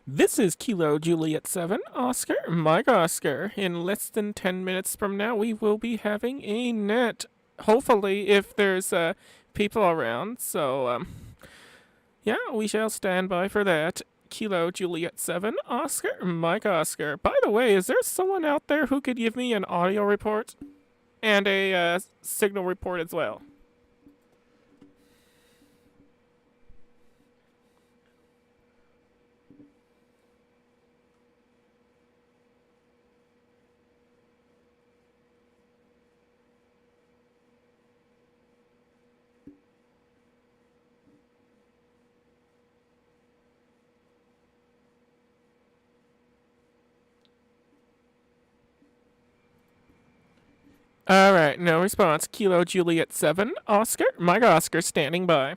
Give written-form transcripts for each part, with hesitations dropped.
This is Kilo Juliet 7, Oscar, Mike Oscar. In less than 10 minutes from now, we will be having a net. Hopefully, if there's people around. Yeah, we shall stand by for that. Kilo Juliet 7, Oscar, Mike Oscar. By the way, is there someone out there who could give me an audio report? And a signal report as well? Alright, no response. Kilo Juliet 7, Oscar, Mike Oscar standing by.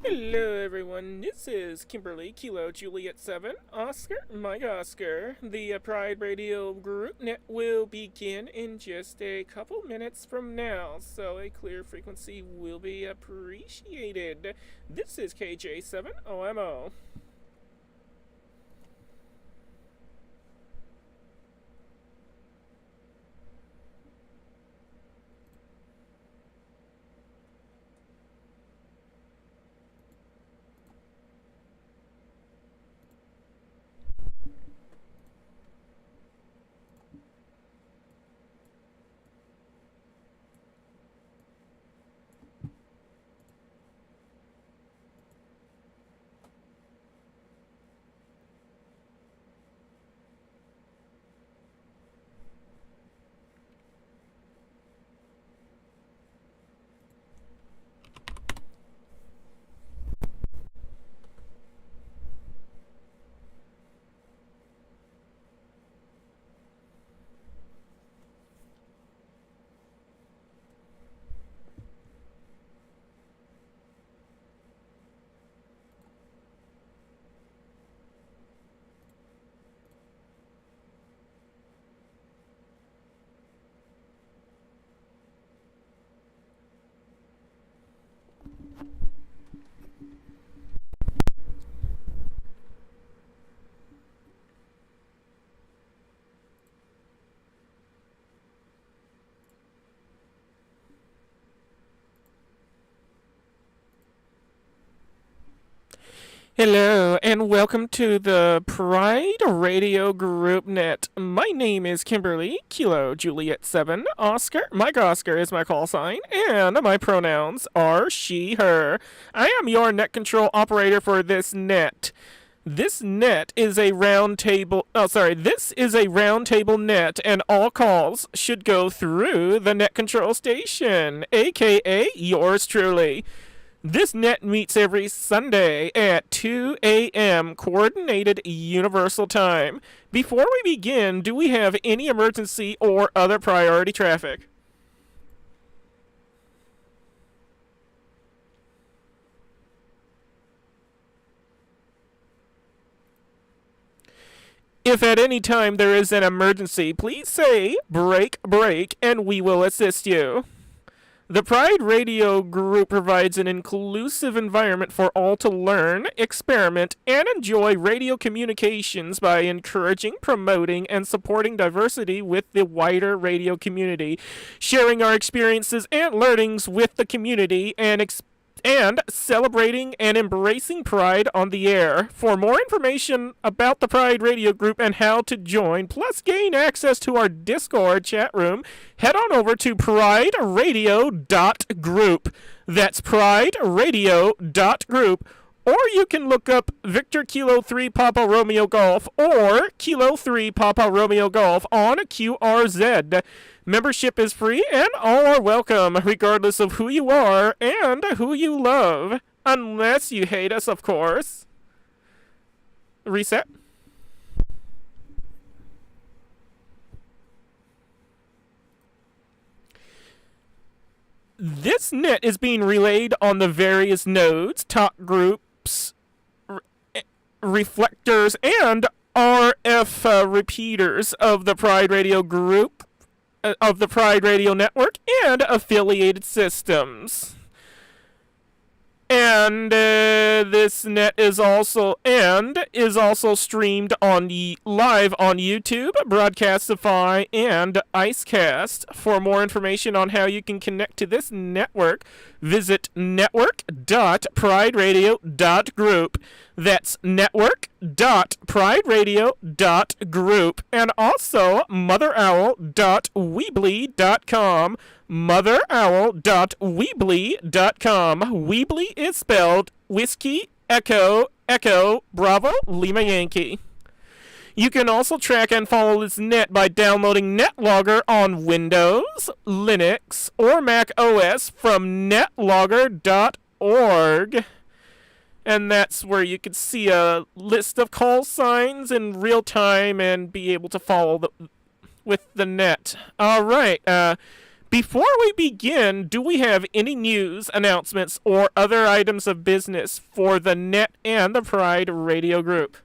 Hello, everyone. This is Kimberly, Kilo Juliet 7, Oscar, Mike Oscar. The Pride Radio Group Net will begin in just a couple minutes from now, so a clear frequency will be appreciated. This is KJ7OMO. Hello, and welcome to the Pride Radio Group Net. My name is Kimberly, Kilo Juliet 7, Oscar. Mike Oscar is my call sign, and my pronouns are she, her. I am your net control operator for this net. This net is a round table. This is a round table net, and all calls should go through the net control station, aka yours truly. This net meets every Sunday at 2 a.m. Coordinated Universal Time. Before we begin, do we have any emergency or other priority traffic? If at any time there is an emergency, please say break, break, and we will assist you. The Pride Radio Group provides an inclusive environment for all to learn, experiment, and enjoy radio communications by encouraging, promoting, and supporting diversity with the wider radio community, sharing our experiences and learnings with the community, and celebrating and embracing Pride on the air. For more information about the Pride Radio Group and how to join, plus gain access to our Discord chat room, head on over to prideradio.group. That's prideradio.group. Or you can look up Victor Kilo 3 Papa Romeo Golf or Kilo 3 Papa Romeo Golf on QRZ. Membership is free and all are welcome, regardless of who you are and who you love. Unless you hate us, of course. Reset. This net is being relayed on the various nodes, talk groups, reflectors, and RF repeaters of the Pride Radio Group, of the Pride Radio Network, and affiliated systems. And this net is also streamed on live on YouTube, Broadcastify, and Icecast. For more information on how you can connect to this network, visit network.prideradio.group. That's network.prideradio.group. And also motherowl.weebly.com. motherowl.weebly.com. Weebly is spelled Whiskey, Echo, Echo, Bravo, Lima Yankee. You can also track and follow this net by downloading NetLogger on Windows, Linux, or Mac OS from netlogger.org. And that's where you can see a list of call signs in real time and be able to follow with the net. All right. Before we begin, do we have any news, announcements, or other items of business for the Net and the Pride Radio Group?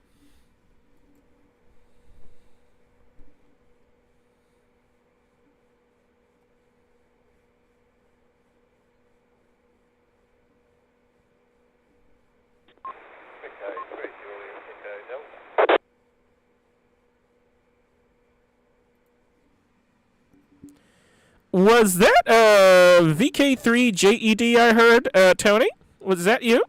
Was that VK3JED I heard, Tony? Was that you?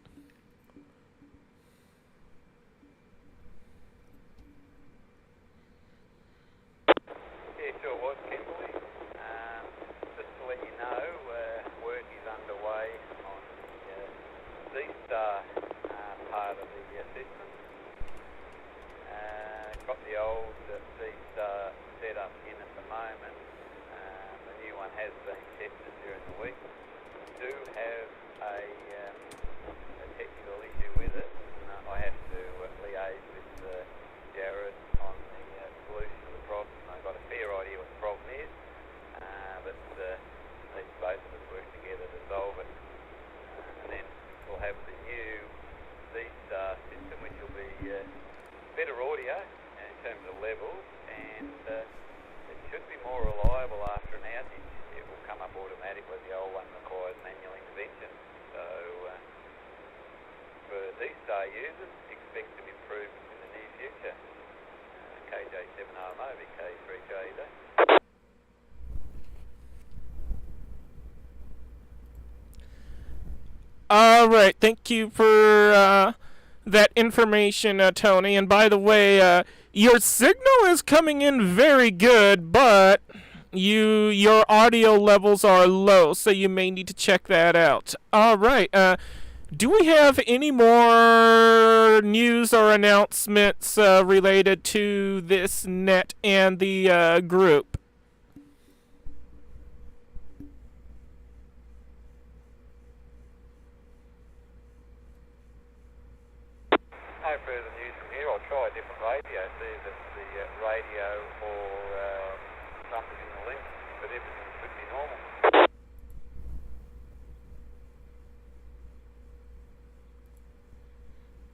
Yeah, sure was, Kimberly. Just to let you know, work is underway on the Z-Star part of the system. Got the old Z-Star set up in at the moment. The new one has been tested during the week. We do have a technical issue with it. I have to liaise with Jared on the solution of the problem. I've got a fair idea what the problem is, but need both of us work together to solve it. And then we'll have the new Z-Star system, which will be better audio in terms of levels, and it should be more reliable after an outage. It will come up automatically. The old one requires manual intervention. So for Z-Star users, expect some improvements in the near future. KJ7RMO, VK3JED. All right, thank you for that information, Tony. And by the way, your signal is coming in very good, but your audio levels are low, so you may need to check that out. All right, do we have any more news or announcements related to this net and the group? No further news from here. I'll try a different radio, see if it's the radio or something in the link, but everything should be normal.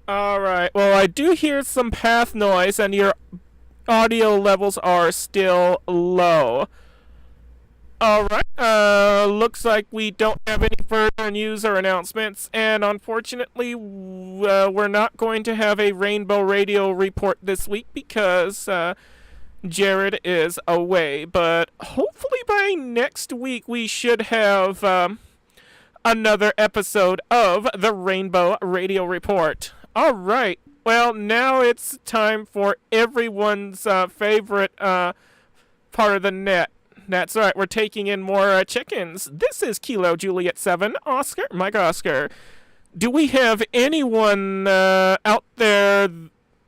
Alright, well, I do hear some path noise, and your audio levels are still low. Alright, looks like we don't have any further news or announcements, and unfortunately, we're not going to have a Rainbow Radio report this week because Jared is away. But hopefully by next week, we should have another episode of the Rainbow Radio Report. Alright, well, now it's time for everyone's favorite part of the net. That's right, we're taking in more chickens. This is Kilo Juliet 7, Oscar, Mike Oscar. Do we have anyone out there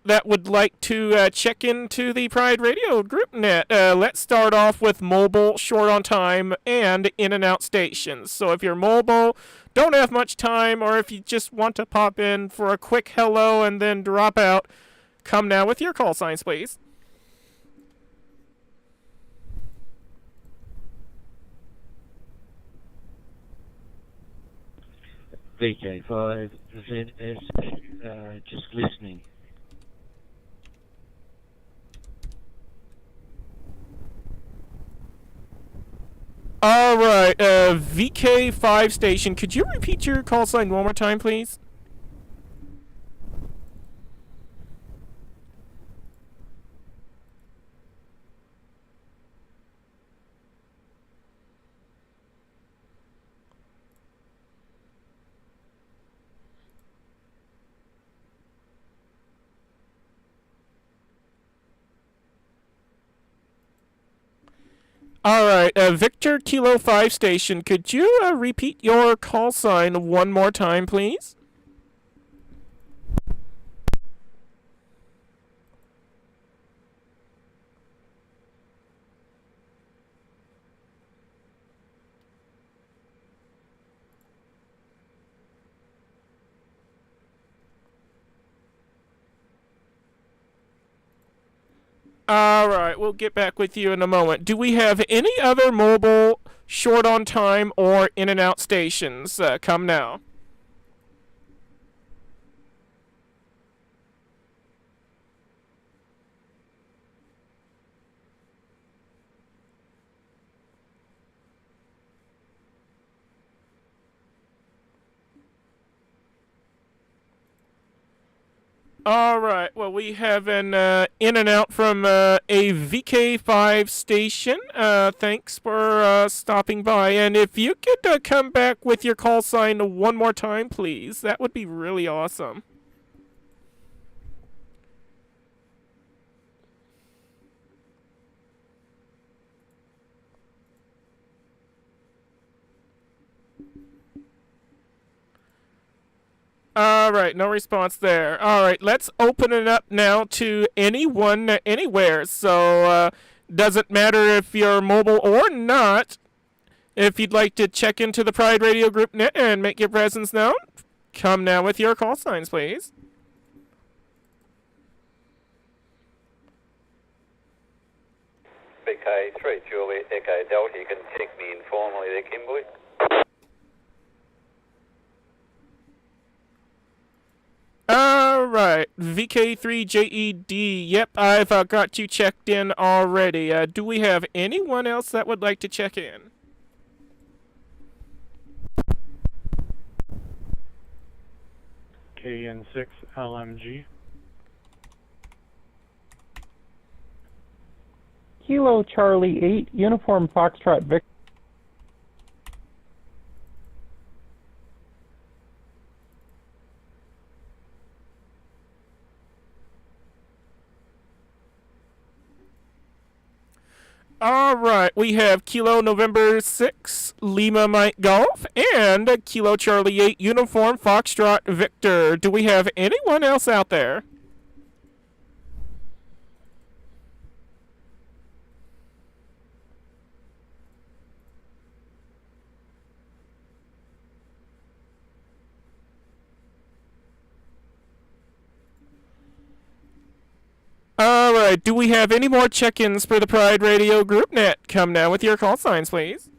that would like to check into the Pride Radio group net? Let's start off with mobile, short on time, and in and out stations. So if you're mobile, don't have much time, or if you just want to pop in for a quick hello and then drop out, come now with your call signs, please. VK5ZS, just listening. Alright, VK5 station, could you repeat your call sign one more time, please? Alright, Victor Kilo 5 station, could you repeat your call sign one more time, please? Alright, we'll get back with you in a moment. Do we have any other mobile short on time or in and out stations. Come now. All right. Well, we have an in and out from a VK5 station. Thanks for stopping by. And if you could come back with your call sign one more time, please, that would be really awesome. All right, no response there. All right, let's open it up now to anyone, anywhere. So, doesn't matter if you're mobile or not. If you'd like to check into the Pride Radio Group net and make your presence known, come now with your call signs, please. VK3 Juliet Echo Delta, you can check me informally there, Kimberley. Alright, VK3JED. Yep, I've got you checked in already. Do we have anyone else that would like to check in? KN6 LMG. Kilo Charlie 8, Uniform Foxtrot Victor. Alright, we have Kilo November 6, Lima Mike Golf, and Kilo Charlie 8, Uniform Foxtrot Victor. Do we have anyone else out there? Alright, do we have any more check-ins for the Pride Radio Group net? Come now with your call signs, please.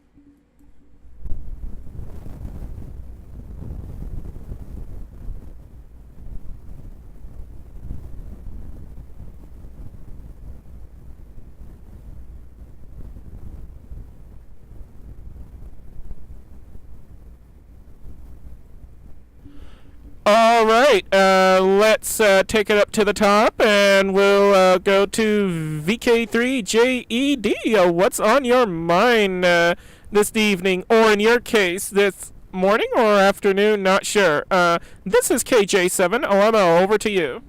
All right, let's take it up to the top, and we'll go to VK3JED. What's on your mind this evening, or in your case, this morning or afternoon? Not sure. This is KJ7 OMO. Over to you.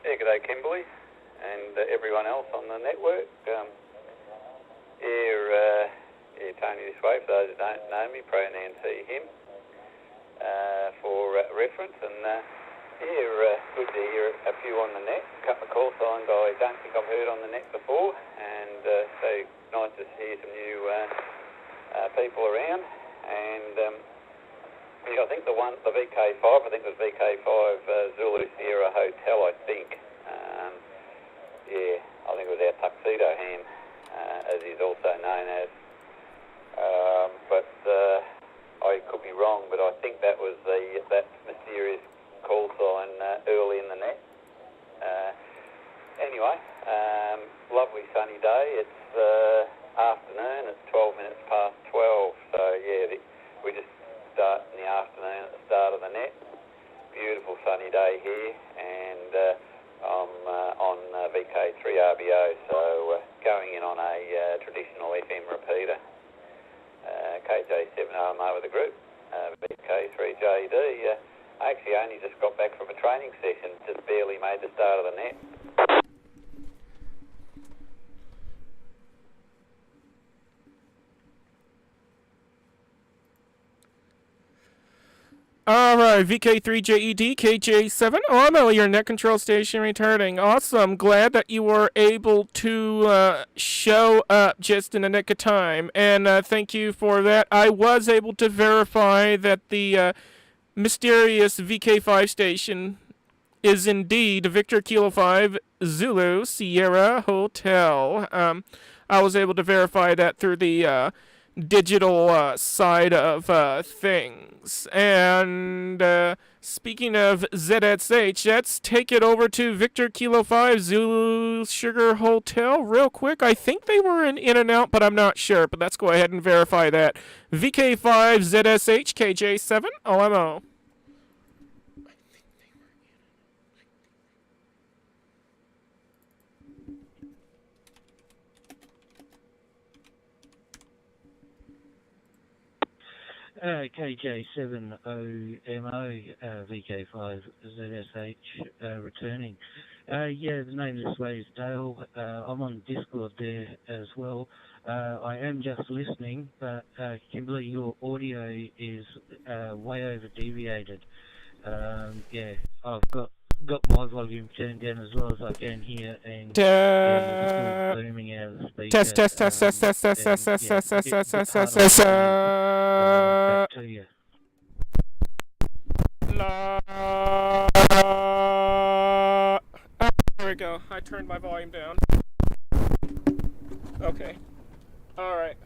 Yeah, g'day Kimberley and everyone else on the network. Tony this way, for those who don't know me, pronoun he, him, for reference. And good to hear a few on the net. A couple of call signs I don't think I've heard on the net before, and so nice to hear some new people around. And I think the VK5, I think it was VK5 Zulu Sierra Hotel, I think. I think it was our tuxedo ham, as he's also known as. But I could be wrong, but I think that was that mysterious call sign early in the net. Anyway, lovely sunny day. It's afternoon. It's 12 minutes past 12. So we just start in the afternoon at the start of the net. Beautiful sunny day here, and I'm on VK3 RBO, so going in on a traditional FM repeater. KJ7 OMO with the group, VK3JD. I actually only just got back from a training session, just barely made the start of the net. Alright, VK3JED, KJ7 OMO, your net control station returning. Awesome. Glad that you were able to show up just in the nick of time. And thank you for that. I was able to verify that the mysterious VK5 station is indeed Victor Kilo 5 Zulu Sierra Hotel. I was able to verify that through the digital side of things. And speaking of ZSH, let's take it over to Victor Kilo 5 Zulu Sugar Hotel real quick. I think they were in and out, but I'm not sure. But let's go ahead and verify that. VK5 ZSH KJ7 OMO. KJ7OMO, VK5ZSH, returning. Yeah, the name of this way is Dale. I'm on Discord there as well. I am just listening, but Kimberly, your audio is way over deviated. Yeah, I've got my volume turned down as low as I can here, and it's still booming out of the speaker. Test. Back to you. There we go. I turned my volume down. Okay. Alright.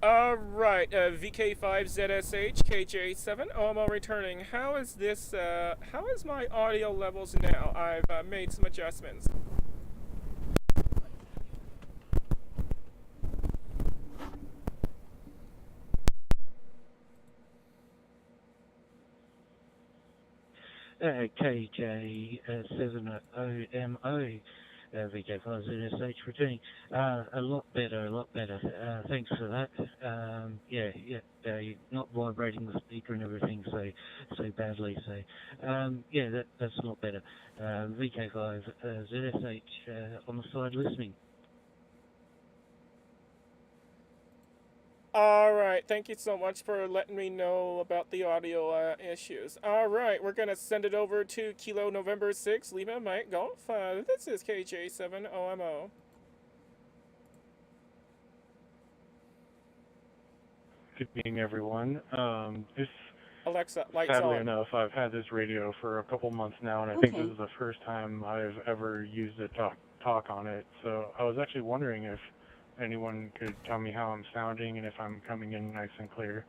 Alright, VK5ZSH KJ7 OMO returning. How is this, how is my audio levels now? I've made some adjustments. KJ7OMO, VK5ZSH returning. A lot better. Thanks for that. Yeah, you're not vibrating the speaker and everything so badly. So, yeah, that's a lot better. VK5ZSH on the side listening. Alright, thank you so much for letting me know about the audio issues. Alright, we're going to send it over to Kilo November 6, Lima Mike Golf. This is KJ7 OMO. Good evening, everyone. Alexa, lights Sadly on. enough, I've had this radio for a couple months now, and I think this is the first time I've ever used it to talk on it. So I was actually wondering if anyone could tell me how I'm sounding and if I'm coming in nice and clear.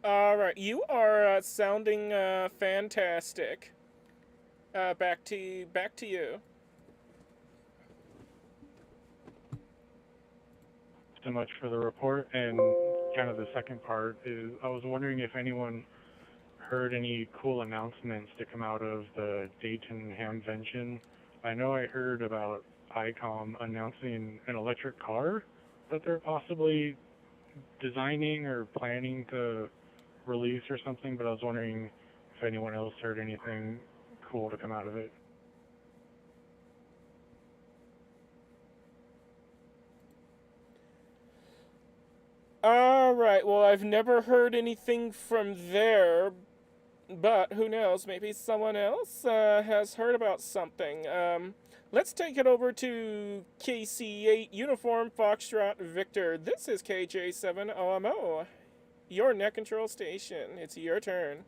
Alright, you are sounding fantastic. Back to you. So much for the report, and kind of the second part is I was wondering if anyone heard any cool announcements to come out of the Dayton Hamvention. I know I heard about ICOM announcing an electric car that they're possibly designing or planning to release or something, but I was wondering if anyone else heard anything cool to come out of it. Alright, well, I've never heard anything from there, but who knows, maybe someone else has heard about something. Let's take it over to KC8 Uniform Foxtrot Victor. This is KJ7 OMO, your net control station. It's your turn.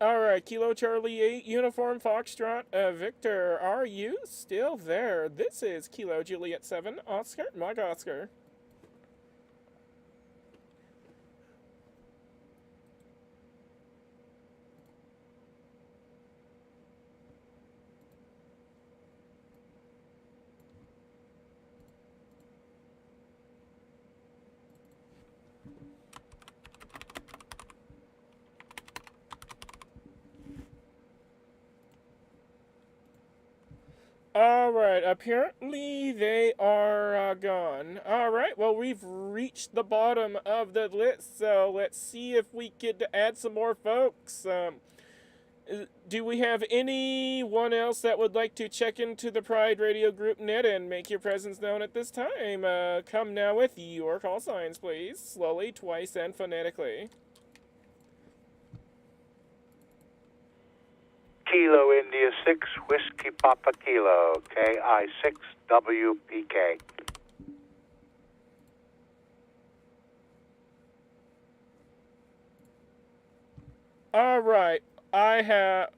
Alright, Kilo Charlie 8, Uniform Foxtrot, Victor, are you still there? This is Kilo Juliet 7, Oscar, Mike Oscar. Alright, apparently they are gone. Alright, well, we've reached the bottom of the list, so let's see if we could add some more folks. Do we have anyone else that would like to check into the Pride Radio Group net and make your presence known at this time? Come now with your call signs, please. Slowly, twice, and phonetically. Kilo India 6 Whiskey Papa Kilo, KI6WPK. Alright, I have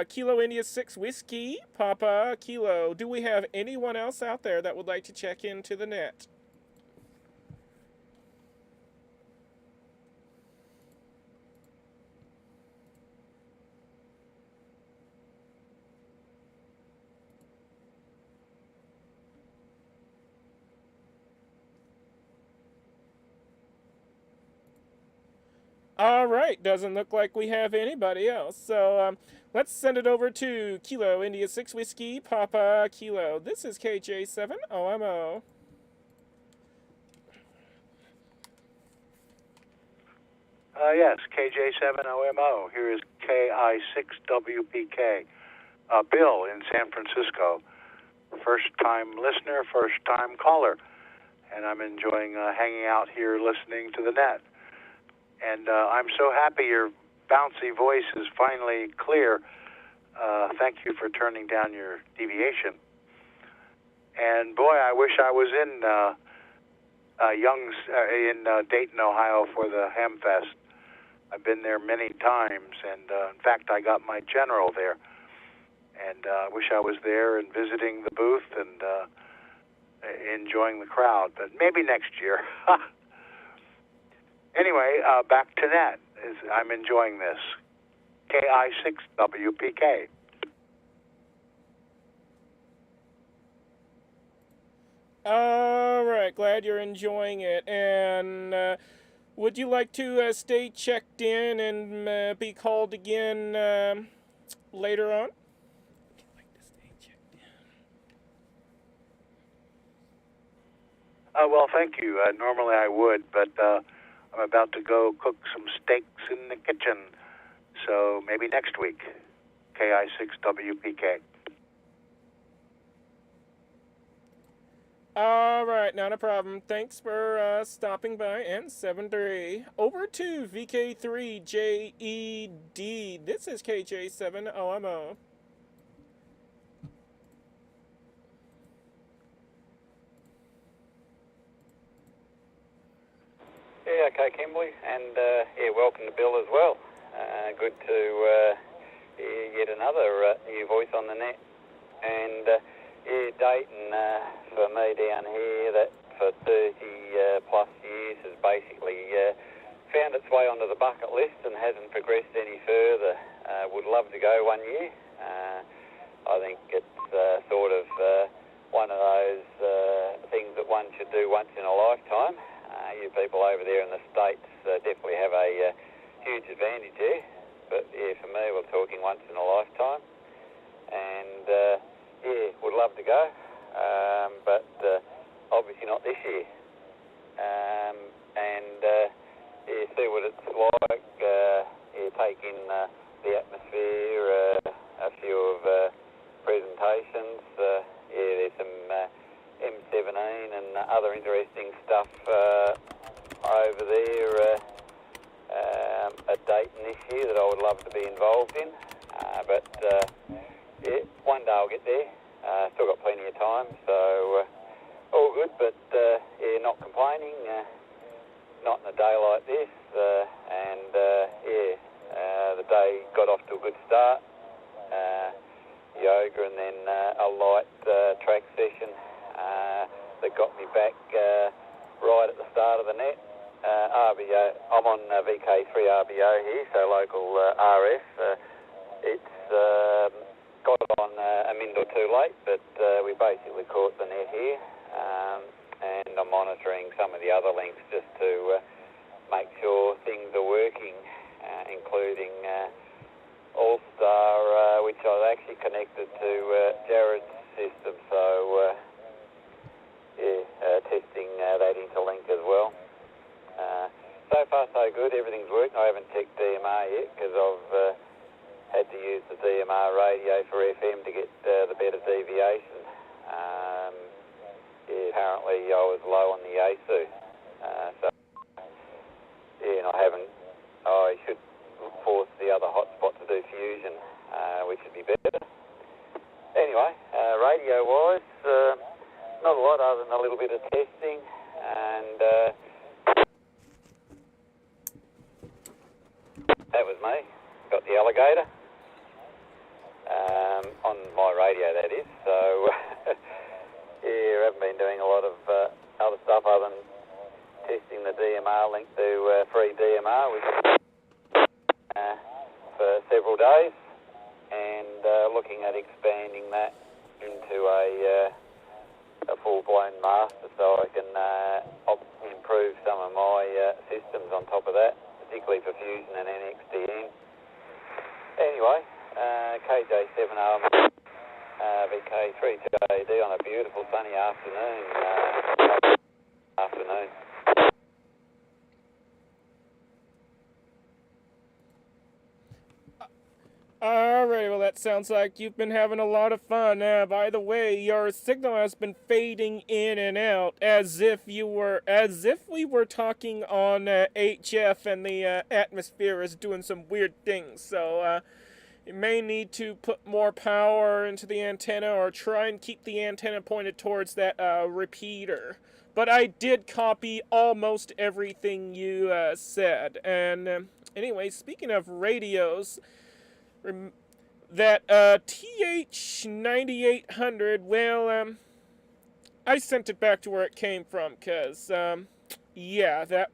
Kilo India 6 Whiskey Papa Kilo. Do we have anyone else out there that would like to check into the net? Alright, doesn't look like we have anybody else. So, let's send it over to Kilo India 6 Whiskey Papa Kilo. This is KJ7OMO. Yes, KJ7OMO. Here is KI6WPK. Bill in San Francisco. First-time listener, first-time caller. And I'm enjoying hanging out here listening to the net. And I'm so happy your bouncy voice is finally clear. Thank you for turning down your deviation. And boy, I wish I was in Dayton, Ohio for the Hamfest. I've been there many times, and in fact, I got my general there. And I wish I was there and visiting the booth and enjoying the crowd, but maybe next year. Anyway, back to net. I'm enjoying this. KI6WPK. Alright, glad you're enjoying it. And would you like to stay checked in and be called again later on? Would you like to stay checked in? Well, thank you. Normally I would, but I'm about to go cook some steaks in the kitchen. So maybe next week. KI6WPK. Alright, not a problem. Thanks for stopping by. And 7-3. Over to VK3JED. This is KJ7OMO. Yeah, okay, Kimberly, and welcome to Bill as well. Good to hear yet another new voice on the net. And Dayton, for me down here, that for 30 plus years has basically found its way onto the bucket list and hasn't progressed any further. Would love to go one year. I think it's sort of one of those things that one should do once in a lifetime. You people over there in the States definitely have a huge advantage there. But yeah, for me, we're talking once in a lifetime. And would love to go. But obviously not this year. See what it's like. Take in the atmosphere, a few of presentations. There's some M17 and other interesting stuff over there at Dayton this year that I would love to be involved in. One day I'll get there. Still got plenty of time, so all good, but not complaining. Not in a day like this, the day got off to a good start. Yoga and then a light track session that got me back right at the start of the net. RBO, I'm on VK3 RBO here, so local RF. It's got on a minute or two late, but we basically caught the net here. And I'm monitoring some of the other links just to make sure things are working, including All-Star, which I've actually connected to Jared's system. So, testing that interlink as well. So far so good, everything's working. I haven't checked DMR yet because I've had to use the DMR radio for FM to get the better deviation. Apparently I was low on the ASU. And I should force the other hotspot to do fusion, which would be better. Anyway, radio-wise, not a lot other than a little bit of testing, and that was me. Got the alligator on my radio, that is. So, I haven't been doing a lot of other stuff other than testing the DMR link to free DMR for several days, and looking at expanding that into a full-blown master so I can improve some of my systems on top of that, particularly for Fusion and NXDN. Anyway, KJ7R VK3JD on a beautiful sunny afternoon. Alright, well that sounds like you've been having a lot of fun. By the way, your signal has been fading in and out as if we were talking on HF and the atmosphere is doing some weird things. So you may need to put more power into the antenna or try and keep the antenna pointed towards that repeater. But I did copy almost everything you said. And anyway, speaking of radios, that TH9800, well, I sent it back to where it came from, because, yeah, that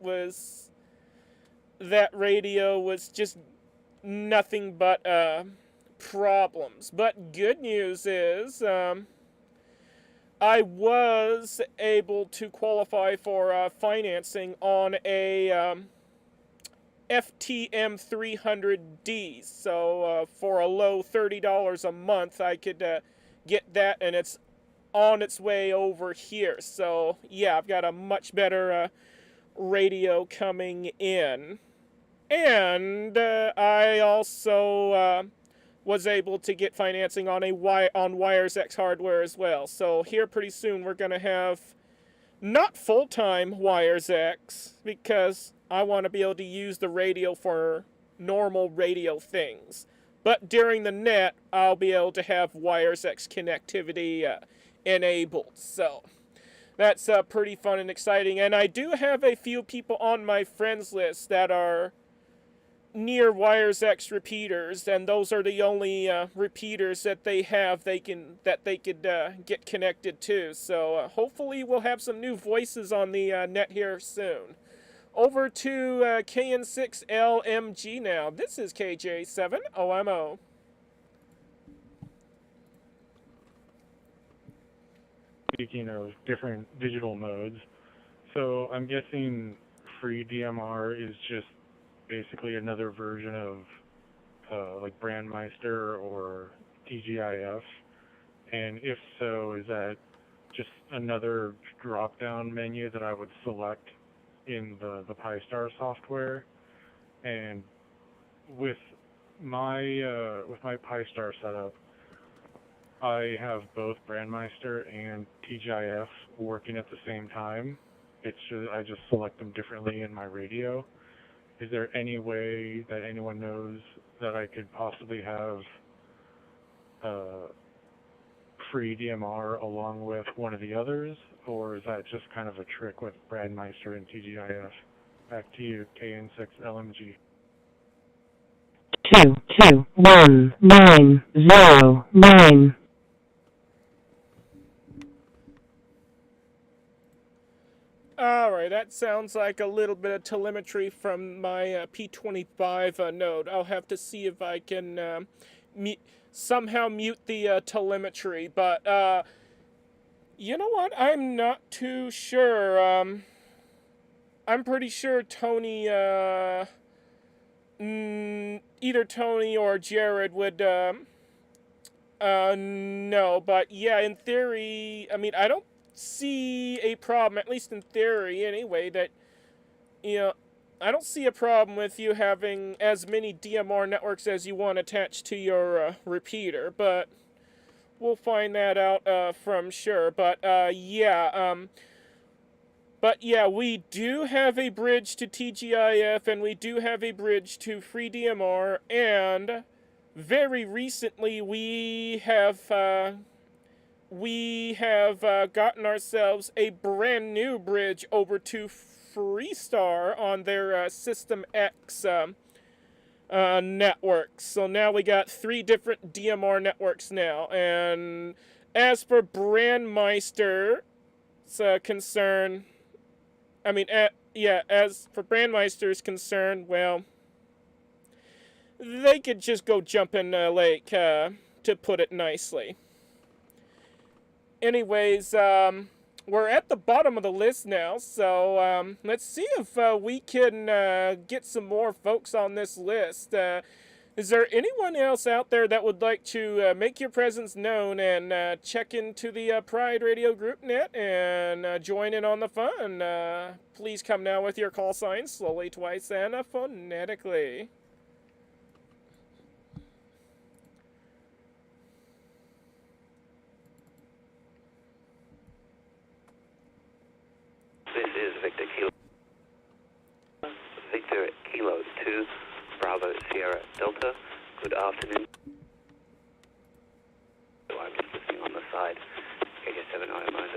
radio was just nothing but problems. But good news is, I was able to qualify for financing on a FTM 300D, so for a low $30 a month I could get that, and it's on its way over here. So yeah, I've got a much better radio coming in, and I also was able to get financing on on WiresX hardware as well. So here pretty soon we're gonna have not full-time WiresX, because I want to be able to use the radio for normal radio things. But during the net, I'll be able to have WiresX connectivity enabled. So that's pretty fun and exciting. And I do have a few people on my friends list that are near WiresX repeaters, and those are the only repeaters that they have that they could get connected to. So hopefully we'll have some new voices on the net here soon. Over to KN6LMG now. This is KJ7OMO. Speaking of different digital modes, so I'm guessing free DMR is just basically another version of like Brandmeister or TGIF, and if so, is that just another drop-down menu that I would select in the Pi-Star software? And with my Pi-Star setup, I have both Brandmeister and TGIF working at the same time. I just select them differently in my radio. Is there any way that anyone knows that I could possibly have free DMR along with one of the others, or is that just kind of a trick with Brandmeister and TGIF? Back to you, KN6LMG. 221909. Alright, that sounds like a little bit of telemetry from my P25 node. I'll have to see if I can somehow mute the telemetry, but you know what? I'm not too sure. I'm pretty sure Tony, either Tony or Jared would No, but yeah, in theory, I mean, I don't see a problem, at least in theory anyway, that, you know, I don't see a problem with you having as many DMR networks as you want attached to your repeater, but we'll find that out from sure. But yeah, we do have a bridge to TGIF, and we do have a bridge to FreeDMR, and very recently we have gotten ourselves a brand new bridge over to Freestar on their System X networks. So now we got 3 different DMR networks now. And as for Brandmeister's concern, I mean, as for Brandmeister's concern, well, they could just go jump in a lake, to put it nicely. Anyways, we're at the bottom of the list now, so let's see if we can get some more folks on this list. Is there anyone else out there that would like to make your presence known and check into the Pride Radio Group Net and join in on the fun? Please come now with your call signs, slowly, twice, and phonetically. This is Victor Kilo 2, Bravo Sierra Delta. Good afternoon. I'm just listening on the side. KJ7 IMO.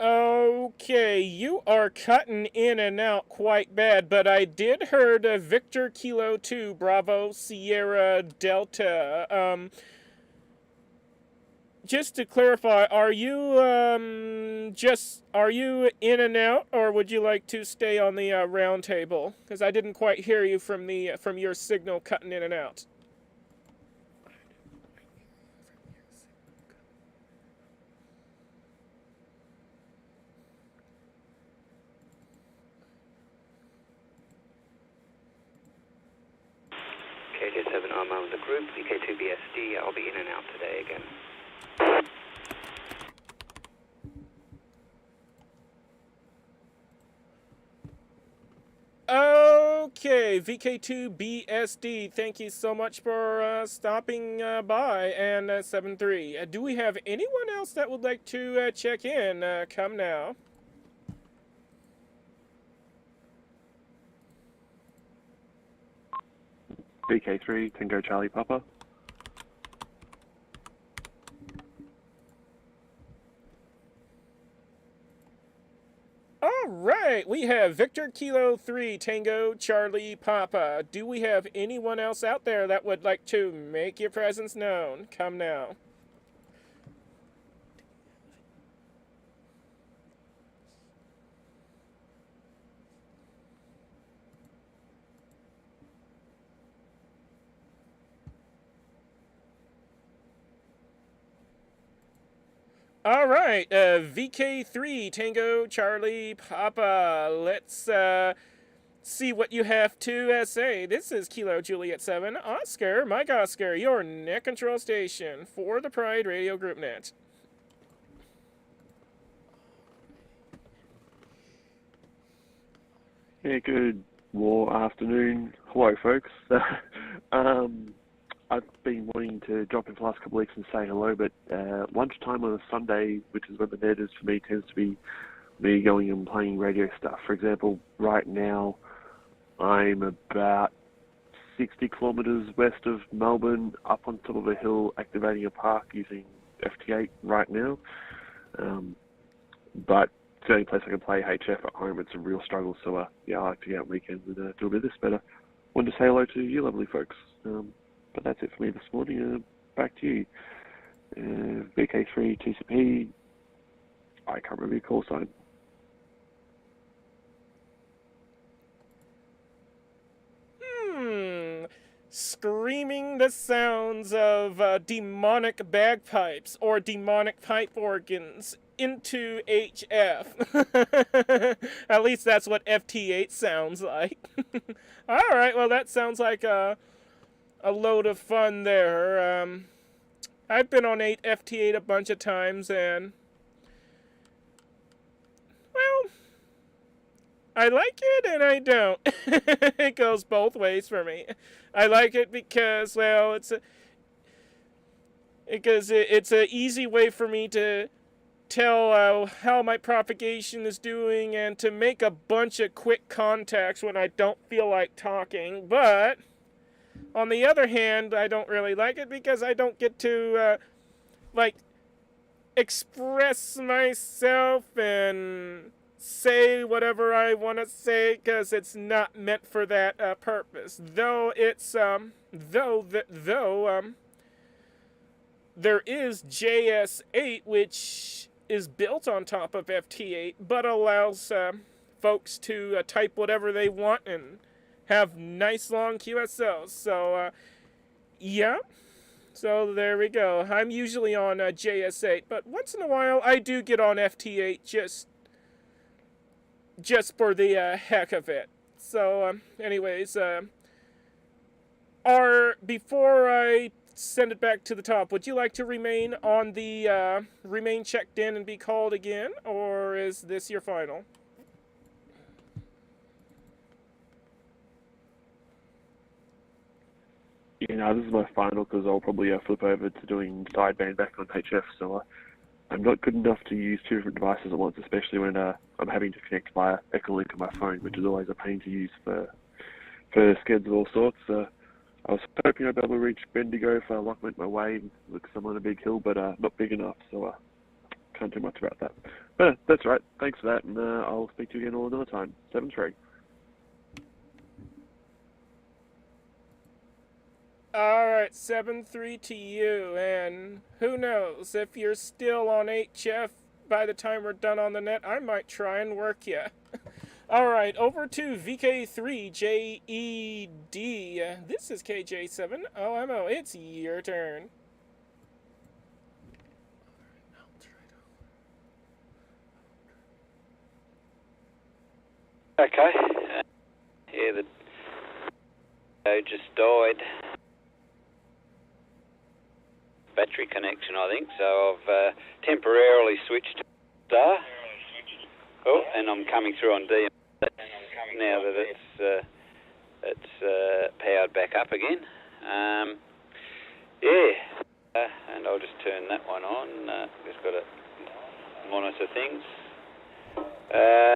Okay, you are cutting in and out quite bad, but I did heard Victor Kilo 2, Bravo Sierra Delta. Just to clarify, are you in and out, or would you like to stay on the round table? Because I didn't quite hear you from your signal cutting in and out. KJ7 IMO in the group, VK2BSD. I'll be in and out today again. Okay, VK2BSD, thank you so much for stopping by, and 7-3. Do we have anyone else that would like to check in? Come now. VK3, Tango Charlie Papa. Alright, we have Victor Kilo 3, Tango Charlie Papa. Do we have anyone else out there that would like to make your presence known? Come now. Alright, VK3, Tango Charlie Papa. Let's see what you have to say. This is Kilo Juliet 7, Oscar, Mike Oscar, your net control station for the Pride Radio Group Net. Yeah, good war afternoon. Hello, folks. I've been wanting to drop in for the last couple of weeks and say hello, but lunchtime on a Sunday, which is when the net is for me, tends to be me going and playing radio stuff. For example, right now, I'm about 60 kilometres west of Melbourne, up on top of a hill, activating a park using FT8 right now. But it's the only place I can play HF at home. It's a real struggle, so yeah, I like to get out weekends and do a bit of this better. Wanted to say hello to you lovely folks. But that's it for me this morning. Back to you. VK3 TCP. I can't remember your call sign. screaming the sounds of demonic bagpipes or demonic pipe organs into HF. At least that's what FT8 sounds like. Alright, well that sounds like a load of fun there. I've been on FT8 a bunch of times, and well, I like it and I don't. It goes both ways for me. I like it because, well, it's an easy way for me to tell how my propagation is doing and to make a bunch of quick contacts when I don't feel like talking. But on the other hand, I don't really like it because I don't get to express myself and say whatever I want to say because it's not meant for that purpose. Though it's there is JS8, which is built on top of FT8, but allows folks to type whatever they want and have nice long QSLs. So yeah. So there we go. I'm usually on JS8, but once in a while I do get on FT8 just for the heck of it. So anyways, before I send it back to the top, would you like to remain on the remain checked in and be called again, or is this your final? Yeah, no, this is my final because I'll probably flip over to doing sideband back on HF. So I'm not good enough to use two different devices at once, especially when I'm having to connect via Echolink on my phone, which is always a pain to use for skids of all sorts. I was hoping I'd be able to reach Bendigo if luck went my way. Looks I'm on a big hill, but not big enough, so can't do much about that. But that's right. Thanks for that, and I'll speak to you again all another time. 7-3. Alright, 7-3 to you, and who knows, if you're still on HF by the time we're done on the net, I might try and work you. Alright, over to VK3JED. This is KJ7OMO. It's your turn. Okay. Yeah, the just died. Battery connection, I think, so I've temporarily switched to Star. Oh, and I'm coming through on DM now that it's powered back up again. And I'll just turn that one on. Just got to monitor things. I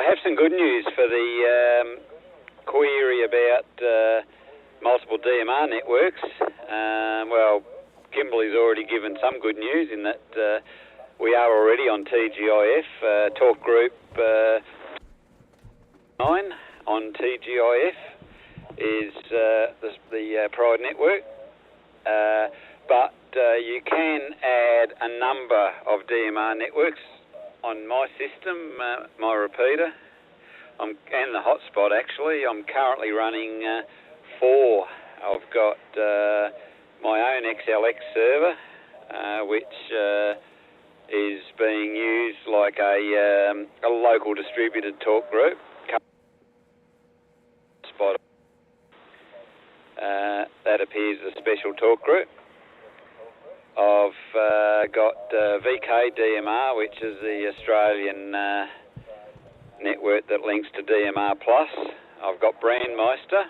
have some good news for the query about multiple DMR networks. Kimberly's already given some good news in that we are already on TGIF. Talk Group 9 on TGIF is the Pride network. But you can add a number of DMR networks on my system, my repeater, and the hotspot actually. I'm currently running 4. I've got my own XLX server, which is being used like a local distributed talk group. That appears a special talk group. I've got VKDMR, which is the Australian network that links to DMR+. I've got Brandmeister.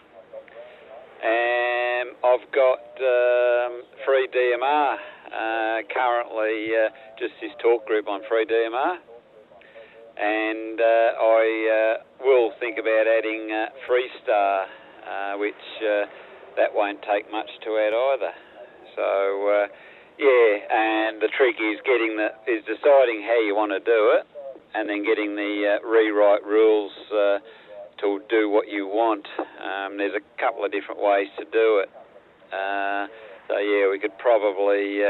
And I've got Free DMR, currently just this talk group on Free DMR. And I will think about adding Freestar, which that won't take much to add either. So, and the trick is deciding how you want to do it, and then getting the rewrite rules to do what you want. There's a couple of different ways to do it. We could probably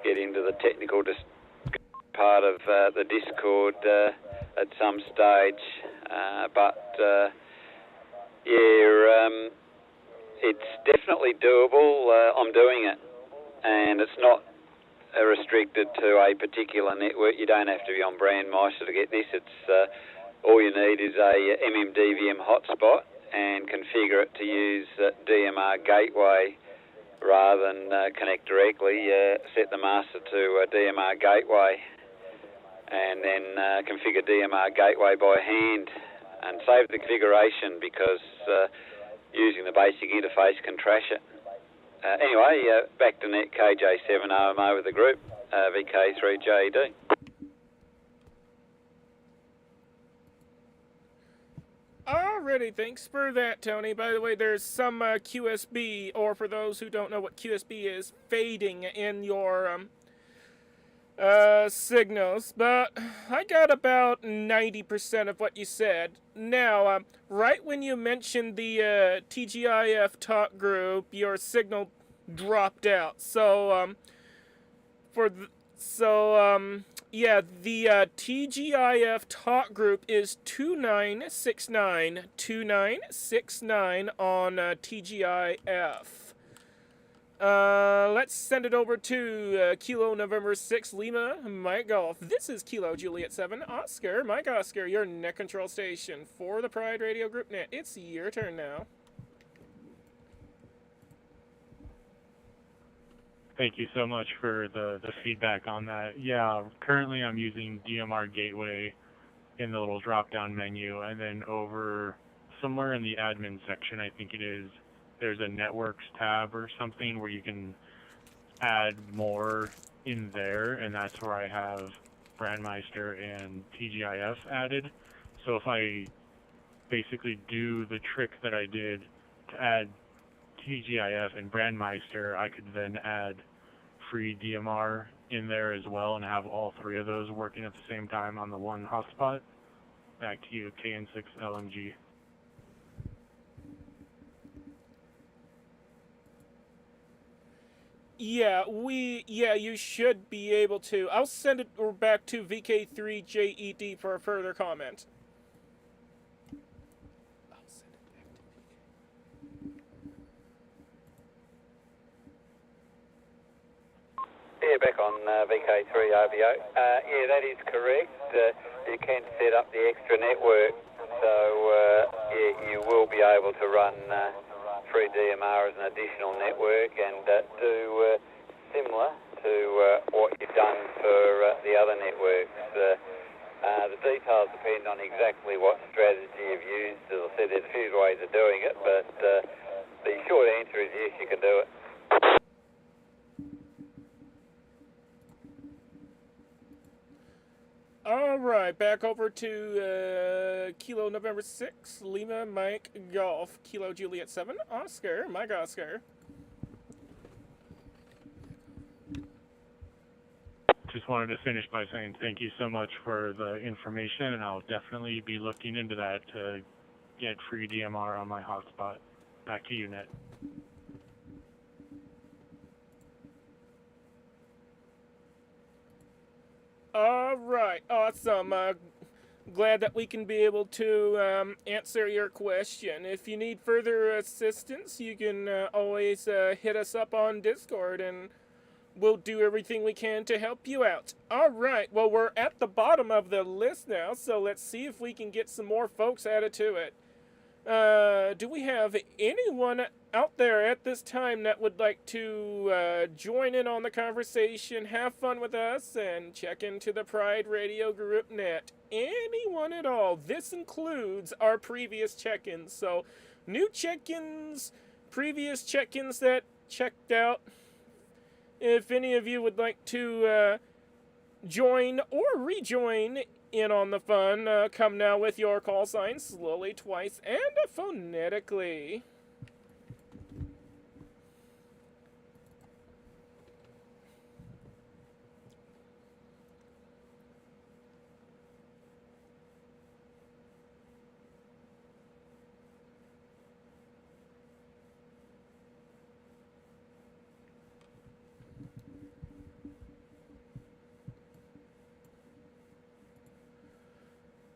get into the technical part of the Discord at some stage. It's definitely doable. I'm doing it, and it's not restricted to a particular network. You don't have to be on Brandmeister to get this. It's all you need is a MMDVM hotspot and configure it to use DMR gateway rather than connect directly. Set the master to DMR gateway and then configure DMR gateway by hand and save the configuration because using the basic interface can trash it. Anyway, back to net KJ7 OMO with the group, VK3JD. Alrighty, thanks for that, Tony. By the way, there's some QSB, or for those who don't know what QSB is, fading in your signals, but I got about 90% of what you said. Now, right when you mentioned the TGIF talk group, your signal dropped out. So, yeah, the TGIF talk group is 2969 on TGIF. Let's send it over to Kilo November 6 Lima Mike Golf. This is Kilo Juliet 7 Oscar Mike Oscar, your net control station for the Pride Radio Group Net. It's your turn now. Thank you so much for the feedback on that. Yeah, currently I'm using DMR Gateway in the little drop-down menu, and then over somewhere in the admin section, I think it is, there's a networks tab or something where you can add more in there, and that's where I have Brandmeister and TGIF added. So if I basically do the trick that I did to add TGIF and Brandmeister, I could then add free DMR in there as well and have all three of those working at the same time on the one hotspot. Back to you, KN6LMG. Yeah, you should be able to. I'll send it back to VK3JED for a further comment. Yeah, back on VK3RVO. Yeah, that is correct. You can set up the extra network, so yeah, you will be able to run free DMR as an additional network and do similar to what you've done for the other networks. The details depend on exactly what strategy you've used. As I said, there's a few ways of doing it, but the short answer is yes, you can do it. Alright, back over to Kilo November 6, Lima Mike Golf, Kilo Juliet 7, Oscar, Mike Oscar. Just wanted to finish by saying thank you so much for the information, and I'll definitely be looking into that to get free DMR on my hotspot. Back to you, Net. Alright, awesome. Glad that we can be able to answer your question. If you need further assistance, you can always hit us up on Discord and we'll do everything we can to help you out. Alright, well, we're at the bottom of the list now, so let's see if we can get some more folks added to it. Do we have anyone out there at this time that would like to join in on the conversation, have fun with us, and check into the Pride Radio Group Net? Anyone at all. This includes our previous check-ins. So, new check-ins, previous check-ins that checked out. If any of you would like to join or rejoin in on the fun, come now with your call sign slowly, twice, and phonetically.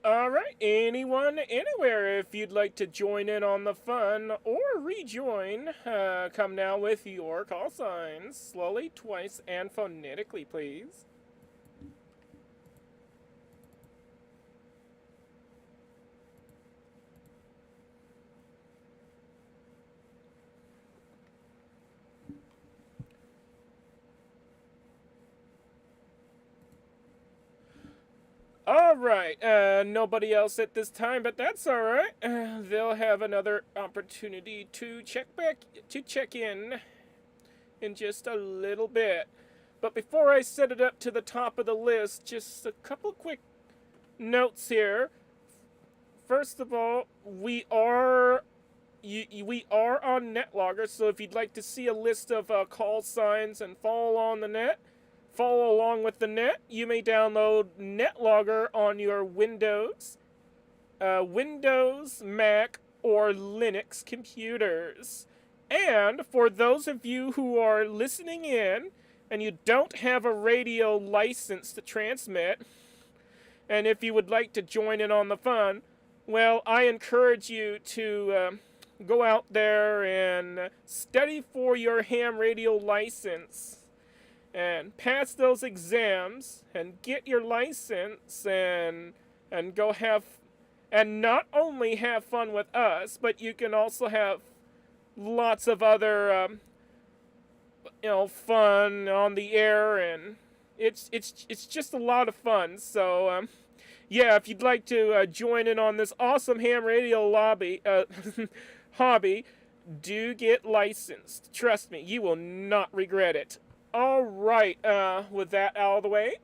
Alright, anyone, anywhere, if you'd like to join in on the fun or rejoin, come now with your call signs. Slowly, twice, and phonetically, please. Alright, nobody else at this time, but that's alright. They'll have another opportunity to check in just a little bit. But before I set it up to the top of the list, just a couple quick notes here. First of all, we are on NetLogger, so if you'd like to see a list of call signs and follow along with the net, you may download NetLogger on your Windows, Mac, or Linux computers. And for those of you who are listening in and you don't have a radio license to transmit, and if you would like to join in on the fun, well, I encourage you to go out there and study for your ham radio license and pass those exams and get your license and go have, and not only have fun with us, but you can also have lots of other fun on the air, and it's just a lot of fun. So yeah, if you'd like to join in on this awesome ham radio hobby, do get licensed. Trust me, you will not regret it. Alright, with that out of the way,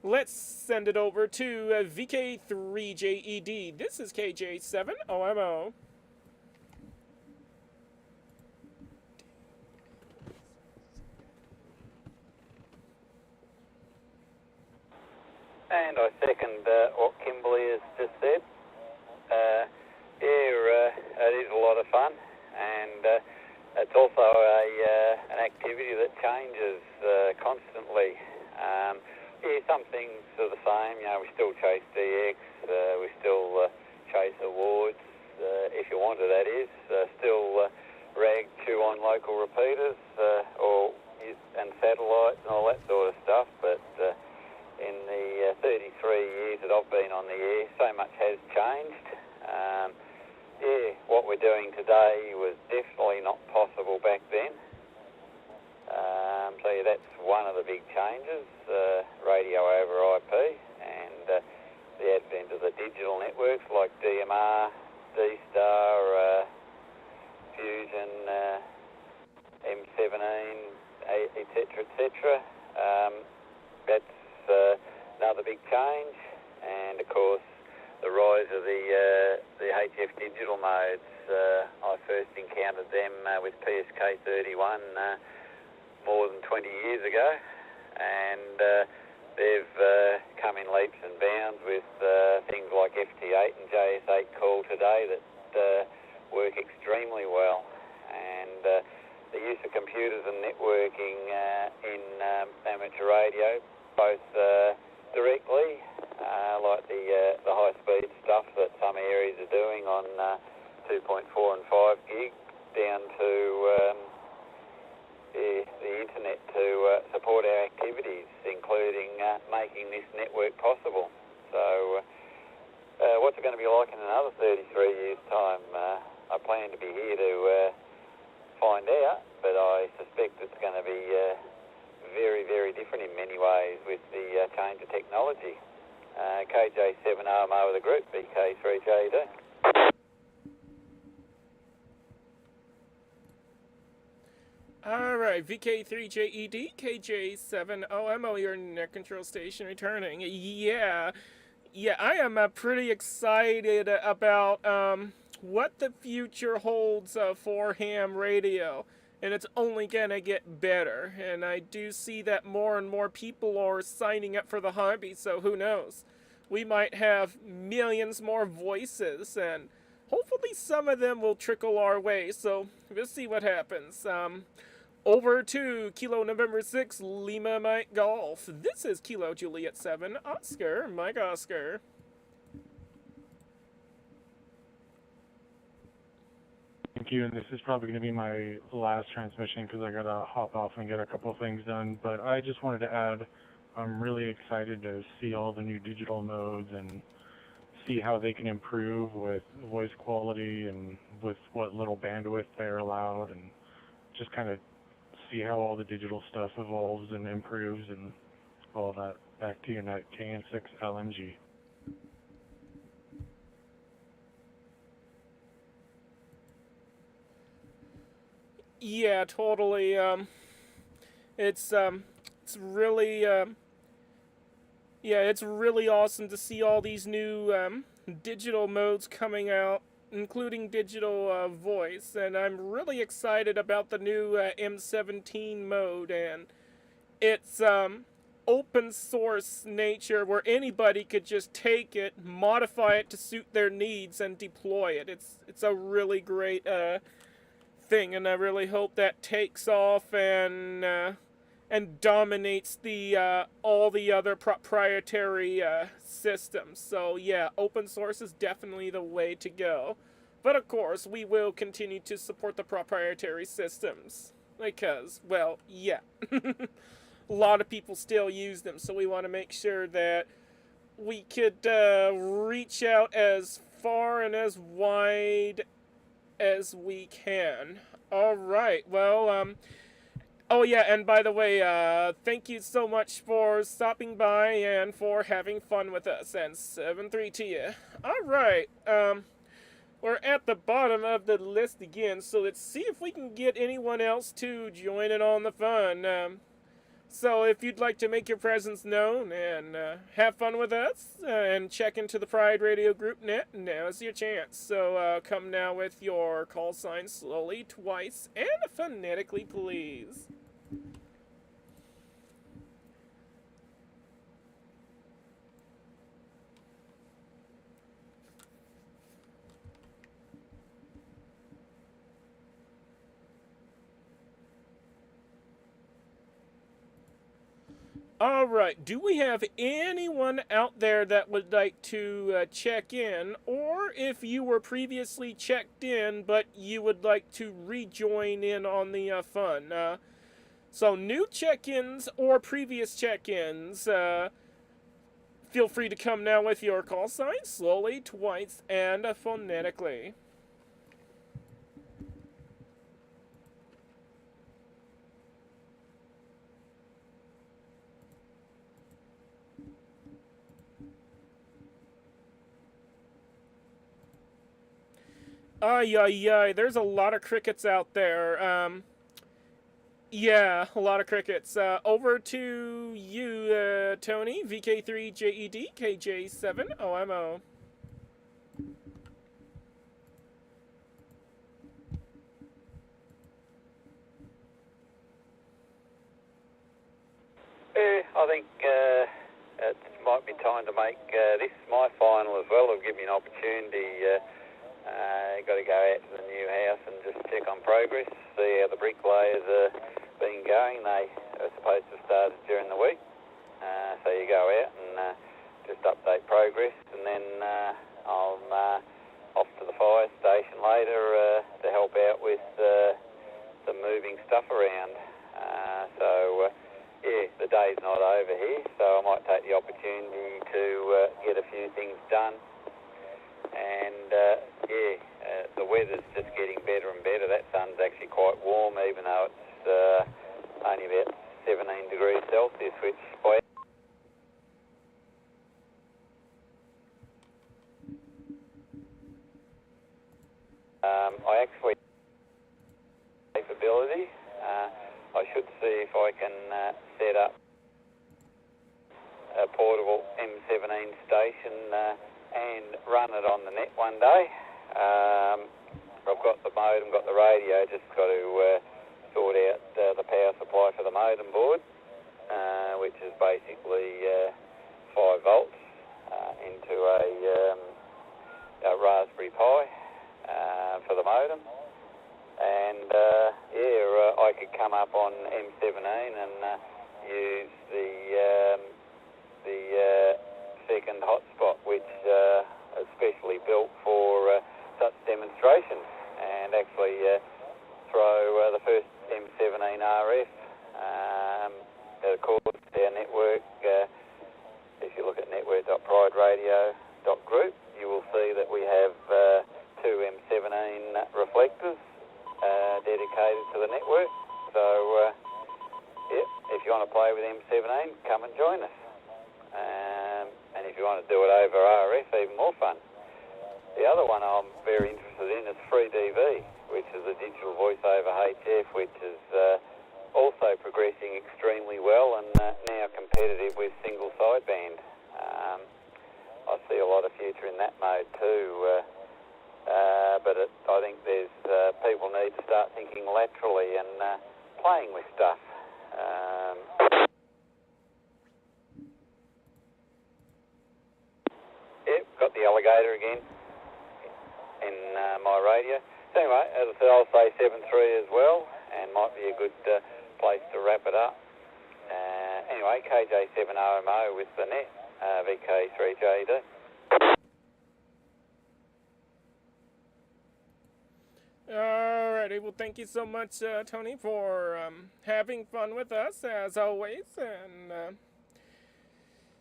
let's send it over to VK3JED. This is KJ7OMO. And I second what Kimberly has just said. It is a lot of fun, and it's also an activity that changes constantly. Some things are the same. We still chase DX, we still chase awards, if you want to, that is. Still rag chew on local repeaters and satellites and all that sort of stuff. But in the 33 years that I've been on the air, so much has changed. What we're doing today was definitely not possible back then. So that's one of the big changes, radio over IP, and the advent of the digital networks like DMR, D-Star, Fusion, M17, etc. That's another big change, and of course the rise of the HF digital modes. I first encountered them with PSK 31 more than 20 years ago, and they've come in leaps and bounds with things like FT8 and JS8 call today that work extremely well. And the use of computers and networking in amateur radio, both directly, like the high-speed stuff that some areas are doing on 2.4 and 5 gig, down to the internet to support our activities, including making this network possible. So what's it going to be like in another 33 years' time? I plan to be here to find out, but I suspect it's going to be very, very different in many ways with the change of technology. KJ7OMO of the group, VK3JD. Alright, VK3JED, KJ7OMO, your net control station returning. Yeah, I am pretty excited about what the future holds for ham radio. And it's only gonna get better. And I do see that more and more people are signing up for the hobby, so who knows? We might have millions more voices, and hopefully some of them will trickle our way, so we'll see what happens. Over to Kilo November 6, Lima Mike Golf. This is Kilo Juliet 7, Oscar, Mike Oscar. Thank you, and this is probably going to be my last transmission because I got to hop off and get a couple of things done. But I just wanted to add, I'm really excited to see all the new digital modes and see how they can improve with voice quality and with what little bandwidth they're allowed, and just kind of see how all the digital stuff evolves and improves and all that. Back to you, Net KN6 LMG. Yeah, totally. It's really yeah, it's really awesome to see all these new digital modes coming out, including digital voice, and I'm really excited about the new M17 mode and its open source nature, where anybody could just take it, modify it to suit their needs, and deploy it. It's a really great thing, and I really hope that takes off and dominates the all the other proprietary systems. So yeah, open source is definitely the way to go. But of course, we will continue to support the proprietary systems because, well, yeah, a lot of people still use them. So we want to make sure that we could reach out as far and as wide as we can. All right. Well, oh yeah, and by the way, thank you so much for stopping by and for having fun with us. And 7-3 to you. All right. We're at the bottom of the list again, so let's see if we can get anyone else to join in on the fun. So if you'd like to make your presence known and have fun with us and check into the Pride Radio Group net, now's your chance. So come now with your call sign slowly, twice, and phonetically, please. Alright, do we have anyone out there that would like to check in? Or if you were previously checked in, but you would like to rejoin in on the fun? So new check-ins or previous check-ins, feel free to come now with your call sign, slowly, twice, and phonetically. Ay, ay, ay, there's a lot of crickets out there. Yeah, a lot of crickets. Over to you, Tony, VK3JED, KJ7OMO. I think it might be time to make this my final as well. It'll give me an opportunity. Got to go out to the new house and just check on progress, see how the bricklayers are been going. They are supposed to have started during the week, so you go out and just update progress, and then I'll off to the fire station later to help out with the moving stuff around. Yeah, the day's not over here, so I might take the opportunity to get a few things done. And the weather's just getting better and better. That sun's actually quite warm, even though it's only about 17 degrees Celsius, which by I actually capability. I should see if I can set up a portable M17 station and run it on the net one day. I've got the modem, got the radio, just got to sort out the power supply for the modem board, which is basically 5 volts into a Raspberry Pi for the modem. And I could come up on M17 and use the second hotspot, which is specially built for such demonstrations, and actually throw the first M17 RF. Of course, our network, if you look at network.prideradio.group, you will see that we have 2 M17 reflectors dedicated to the network. So, if you want to play with M17, come and join us. And if you want to do it over RF, even more fun. The other one I'm very interested in is FreeDV, which is a digital voice over HF, which is also progressing extremely well and now competitive with single sideband. I see a lot of future in that mode too, but I think there's people need to start thinking laterally and playing with stuff. Yep, got the alligator again in my radio. So anyway, as I said, I'll say 7.3 as well, and might be a good place to wrap it up. Anyway, KJ7RMO with the net, VK3JD. Alrighty, well, thank you so much, Tony, for having fun with us, as always, and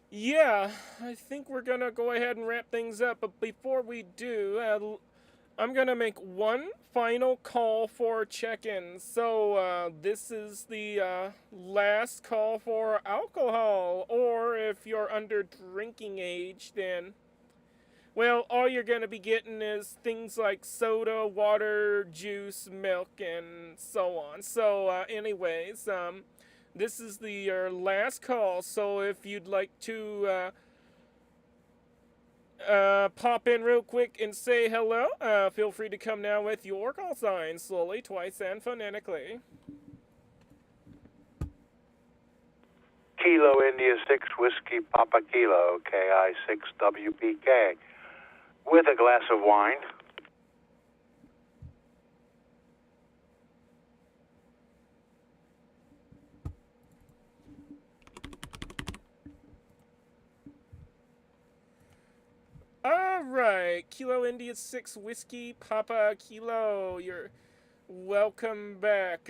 yeah, I think we're gonna go ahead and wrap things up, but before we do, I'm gonna make one final call for check-in. So, this is the last call for alcohol, or if you're under drinking age, then, well, all you're gonna be getting is things like soda, water, juice, milk, and so on. So, anyways, this is the last call, so if you'd like to pop in real quick and say hello, feel free to come now with your call sign, slowly, twice, and phonetically. Kilo India 6 Whiskey Papa Kilo, KI6WPK, with a glass of wine. Alright, Kilo India 6 Whiskey Papa Kilo, you're welcome back.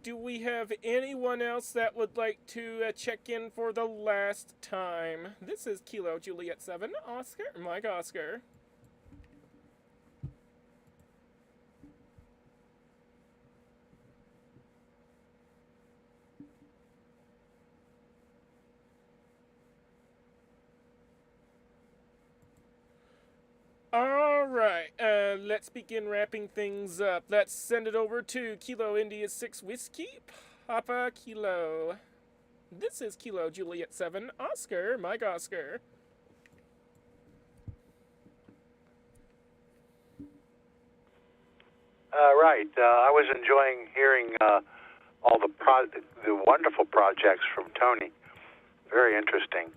Do we have anyone else that would like to check in for the last time? This is Kilo Juliet 7, Oscar, Mike Oscar. Alright, let's begin wrapping things up. Let's send it over to Kilo India 6 Whiskey, Papa Kilo. This is Kilo Juliet 7, Oscar, Mike Oscar. Right. I was enjoying hearing all the wonderful projects from Tony. Very interesting.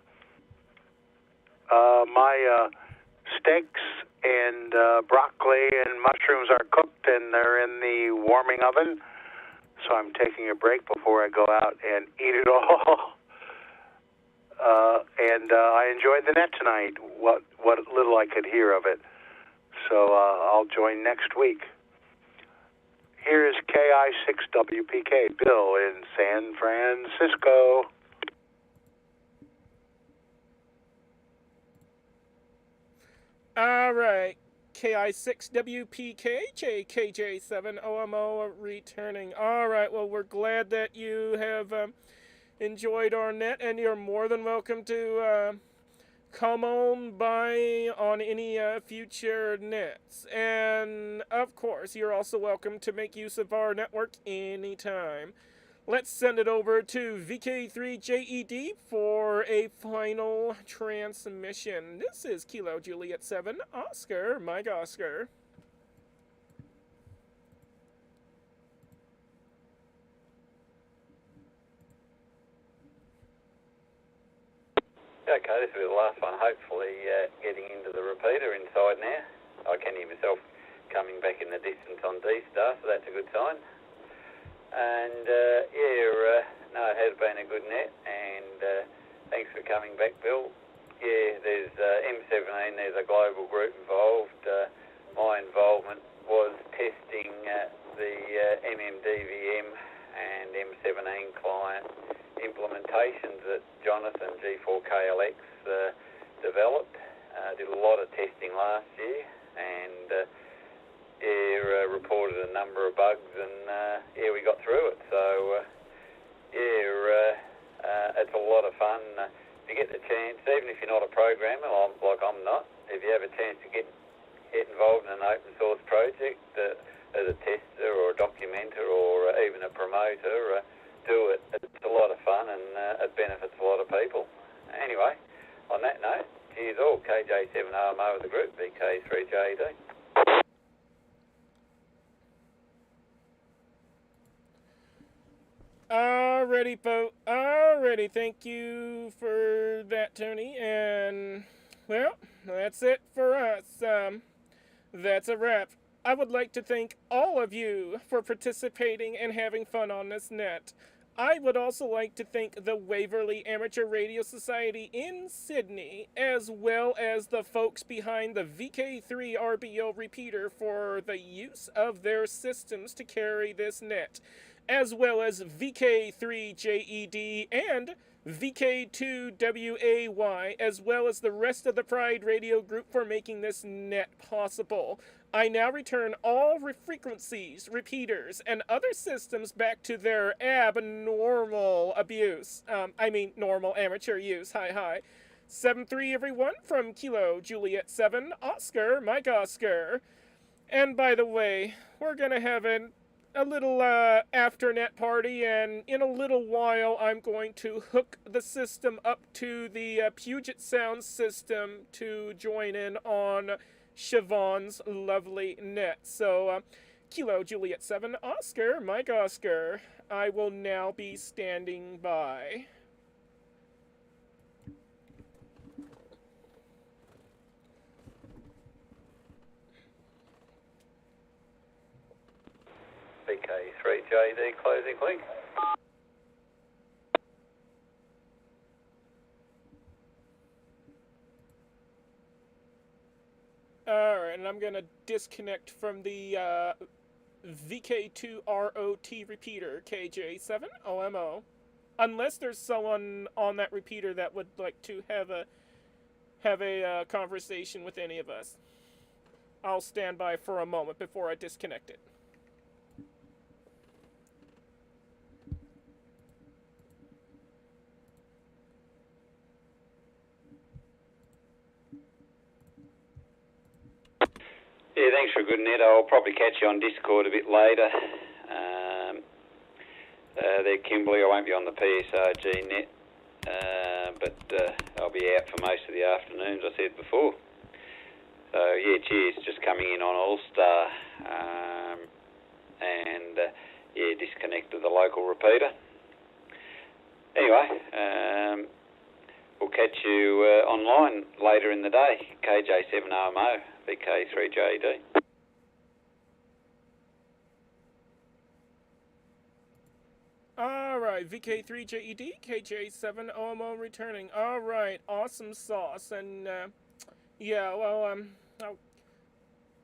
My steaks and broccoli and mushrooms are cooked and they're in the warming oven, so I'm taking a break before I go out and eat it all. And I enjoyed the net tonight, what little I could hear of it. So I'll join next week. Here is KI6WPK, Bill in San Francisco. Alright, KI6WPK, JKJ7OMO returning. Alright, well, we're glad that you have enjoyed our net, and you're more than welcome to come on by on any future nets. And, of course, you're also welcome to make use of our network anytime. Let's send it over to VK3JED for a final transmission. This is Kilo Juliet 7, Oscar, Mike Oscar. Okay, this will be the last one, hopefully getting into the repeater inside now. I can hear myself coming back in the distance on D-Star, so that's a good sign. And no, it has been a good net, and thanks for coming back, Bill. Yeah, there's M17, there's a global group involved. My involvement was testing reported a number of bugs, and we got through it. So it's a lot of fun. If you get the chance, even if you're not a programmer, like I'm not, if you have a chance to get involved in an open source project as a tester or a documenter or even a promoter, do it. It's a lot of fun, and it benefits a lot of people. Anyway, on that note, cheers all. KJ7OMO of the group, VK3JD. Alrighty, Bo. Alrighty, thank you for that, Tony. And, well, that's it for us. That's a wrap. I would like to thank all of you for participating and having fun on this net. I would also like to thank the Waverley Amateur Radio Society in Sydney, as well as the folks behind the VK3 RBO repeater for the use of their systems to carry this net, as well as VK3JED and VK2WAY, as well as the rest of the Pride Radio group for making this net possible. I now return all frequencies, repeaters, and other systems back to their abnormal abuse. Normal amateur use. Hi. 7-3 everyone from Kilo Juliet 7, Oscar, Mike Oscar. And by the way, we're gonna have a little afternet party, and in a little while I'm going to hook the system up to the Puget Sound system to join in on Siobhan's lovely net. So, Kilo Juliet 7, Oscar, Mike Oscar, I will now be standing by. VK3JD closing link. Alright, and I'm gonna disconnect from the VK2ROT repeater, KJ7OMO. Unless there's someone on that repeater that would like to have a conversation with any of us. I'll stand by for a moment before I disconnect it. Yeah, thanks for a good net. I'll probably catch you on Discord a bit later. There, Kimberley, I won't be on the PSRG net, but I'll be out for most of the afternoons, I said before. So, yeah, cheers. Just coming in on All-Star, and disconnected the local repeater. Anyway, we'll catch you online later in the day. KJ7OMO, VK3JD. Alright, VK3JED, KJ7OMO returning. Alright, awesome sauce. And, I'll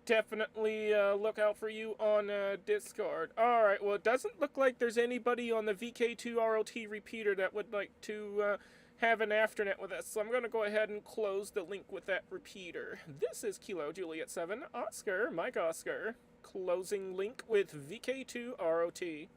definitely look out for you on Discord. Alright, well, it doesn't look like there's anybody on the VK2ROT repeater that would like to have an afternet with us, so I'm going to go ahead and close the link with that repeater. This is Kilo Juliet 7, Oscar, Mike Oscar, closing link with VK2ROT.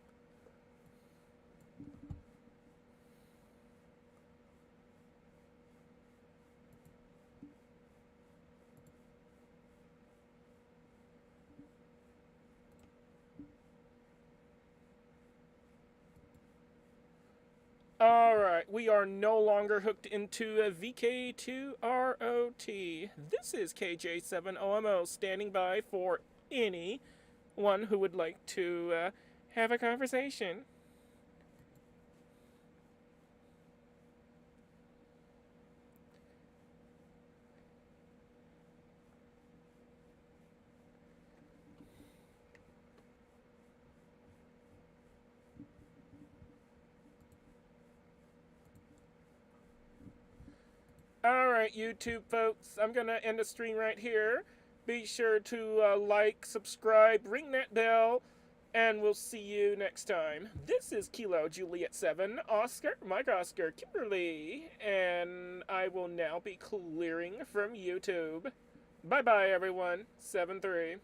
Alright, we are no longer hooked into a VK2ROT. This is KJ7OMO standing by for anyone who would like to have a conversation. Alright, YouTube folks, I'm going to end the stream right here. Be sure to like, subscribe, ring that bell, and we'll see you next time. This is Kilo Juliet 7, Oscar, Mike Oscar, Kimberly, and I will now be clearing from YouTube. Bye-bye, everyone. 7-3.